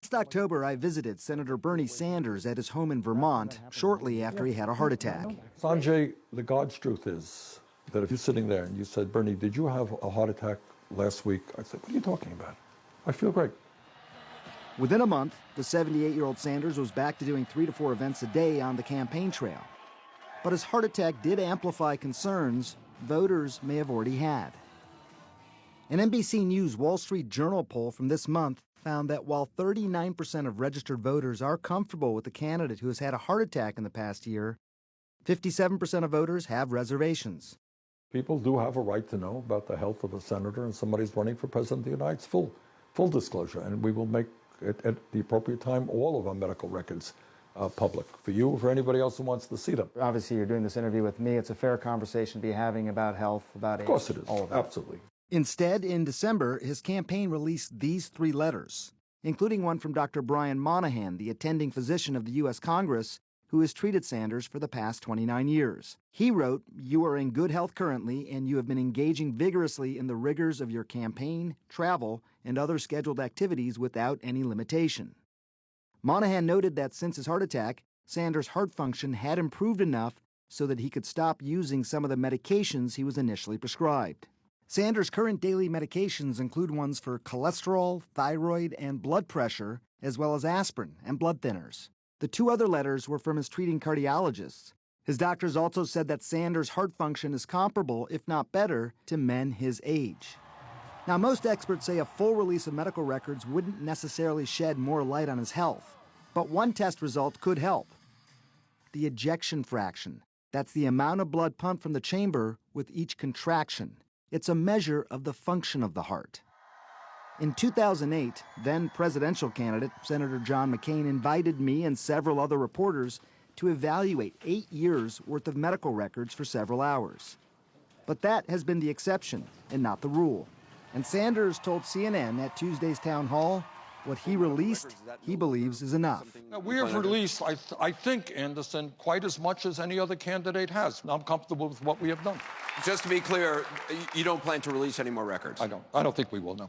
Last October, I visited Senator Bernie Sanders at his home in Vermont shortly after he had a heart attack. Sanjay, the God's truth is that if you're sitting there and you said, Bernie, did you have a heart attack last week? I said, what are you talking about? I feel great. Within a month, the 78-year-old Sanders was back to doing 3 to 4 events a day on the campaign trail. But his heart attack did amplify concerns voters may have already had. An NBC News Wall Street Journal poll from this month found that while 39% of registered voters are comfortable with the candidate who has had a heart attack in the past year, 57% of voters have reservations. People do have a right to know about the health of a senator and somebody's running for president of the United States. Full disclosure, and we will make it at the appropriate time all of our medical records public for you or for anybody else who wants to see them. Obviously, you're doing this interview with me. It's a fair conversation to be having about health, about age. Of course it is. All of that. Absolutely. Instead, in December, his campaign released these 3 letters, including one from Dr. Brian Monahan, the attending physician of the U.S. Congress, who has treated Sanders for the past 29 years. He wrote, "You are in good health currently, and you have been engaging vigorously in the rigors of your campaign, travel, and other scheduled activities without any limitation." Monahan noted that since his heart attack, Sanders' heart function had improved enough so that he could stop using some of the medications he was initially prescribed. Sanders' current daily medications include ones for cholesterol, thyroid, and blood pressure, as well as aspirin and blood thinners. The 2 other letters were from his treating cardiologists. His doctors also said that Sanders' heart function is comparable, if not better, to men his age. Now, most experts say a full release of medical records wouldn't necessarily shed more light on his health, but one test result could help. The ejection fraction. That's the amount of blood pumped from the chamber with each contraction. It's a measure of the function of the heart. In 2008, then presidential candidate Senator John McCain invited me and several other reporters to evaluate 8 years' worth of medical records for several hours. But that has been the exception and not the rule. And Sanders told CNN at Tuesday's town hall what he released, he believes, is enough. Now, we have released, I think, Anderson, quite as much as any other candidate has. I'm comfortable with what we have done. Just to be clear, you don't plan to release any more records? I don't think we will, no.